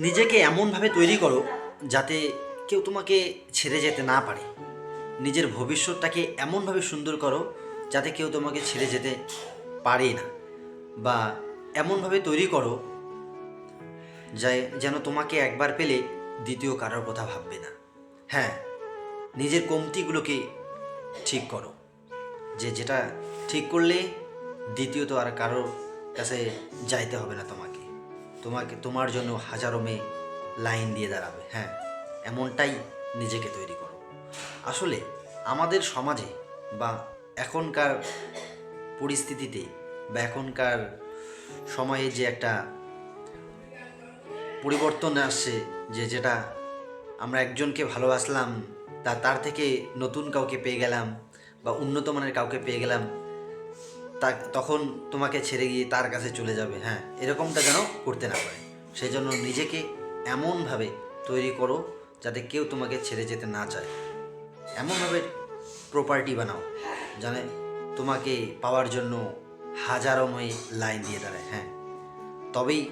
নিজেকে এমনভাবে তৈরি করো যাতে কেউ তোমাকে ছেড়ে যেতে না পারে। নিজের ভবিষ্যৎটাকে এমনভাবে সুন্দর করো যাতে কেউ তোমাকে ছেড়ে যেতে পারে না, বা এমনভাবে তৈরি করো যেন তোমাকে একবার পেলে দ্বিতীয় কারোর কথা ভাববে না। হ্যাঁ, নিজের কমতিগুলোকে ঠিক করো, যেটা ঠিক করলে দ্বিতীয়ত আর কারোর কাছে যাইতে হবে না তোমাকে। তোমার জন্য হাজারো মেয়ে লাইন দিয়ে দাঁড়াবে। হ্যাঁ, এমনটাই নিজেকে তৈরি করো। আসলে আমাদের সমাজে বা এখনকার পরিস্থিতিতে বা এখনকার সময়ে যে একটা পরিবর্তন আসছে, যেটা আমরা একজনকে ভালোবাসলাম, তার থেকে নতুন কাউকে পেয়ে গেলাম বা উন্নত মানের কাউকে পেয়ে গেলাম, তখন তোমাকে ছেড়ে গিয়ে তার কাছে চলে যাবে। হ্যাঁ, এরকমটা যেন করতে না পারে। সেই জন্য নিজেকে এমনভাবে তৈরি করো যাতে কেউ তোমাকে ছেড়ে যেতে না চায়। এমনভাবে প্রপার্টি বানাও জানে তোমাকে পাওয়ার জন্য হাজারো মেয়ে লাইন দিয়ে দাঁড়ায়। হ্যাঁ, তবেই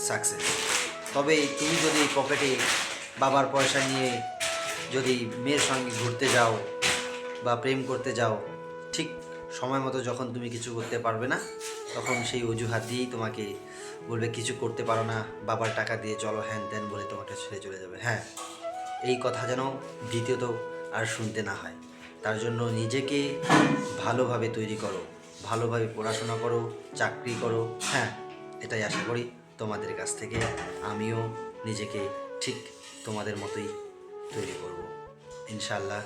সাকসেস। তবে তুমি যদি পকেটে বাবার পয়সা নিয়ে যদি মেয়ের সঙ্গে ঘুরতে যাও বা প্রেম করতে যাও, ঠিক সময় মতো যখন তুমি কিছু করতে পারবে না, তখন সেই অজুহাত দিয়েই তোমাকে বলবে কিছু করতে পারো না, বাবার টাকা দিয়ে চলো, হ্যান ত্যান বলে তোমাকে ছেড়ে চলে যাবে। হ্যাঁ, এই কথা যেন দ্বিতীয়ত আর শুনতে না হয়। তার জন্য নিজেকে ভালোভাবে তৈরি করো, ভালোভাবে পড়াশোনা করো, চাকরি করো। হ্যাঁ, এটাই আশা করি তোমাদের কাছ থেকে। আমিও নিজেকে ঠিক তোমাদের মতোই তৈরি করব, ইনশাল্লাহ।